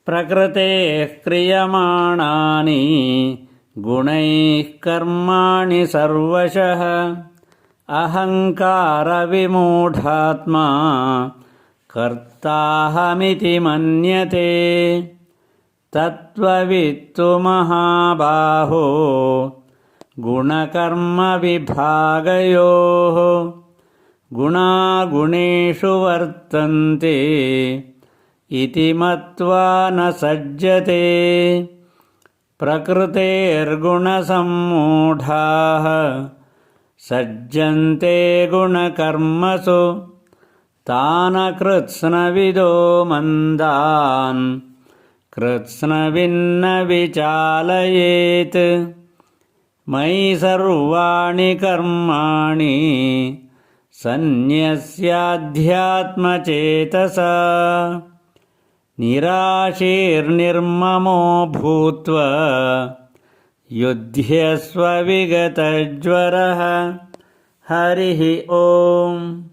प्रकृतेः क्रियमाणानि गुणैः कर्माणि सर्वशः अहङ्कारविमूढात्मा कर्ताहमिति मन्यते। तत्त्ववित्तु महाबाहो गुणकर्मविभागयोः गुणागुणेषु वर्तन्ते इति मत्वा न सज्जते। प्रकृतेर्गुणसम्मूढाः सज्जन्ते गुणकर्मसु तान् कृत्स्नविदो मन्दान् कृत्स्नविन्न विचालयेत्। मयि सर्वाणि कर्माणि सन्न्यस्याध्यात्मचेतसा निराशीर्निर्ममो भूत्वा युध्यस्व विगतज्वरः। हरिः ओम्।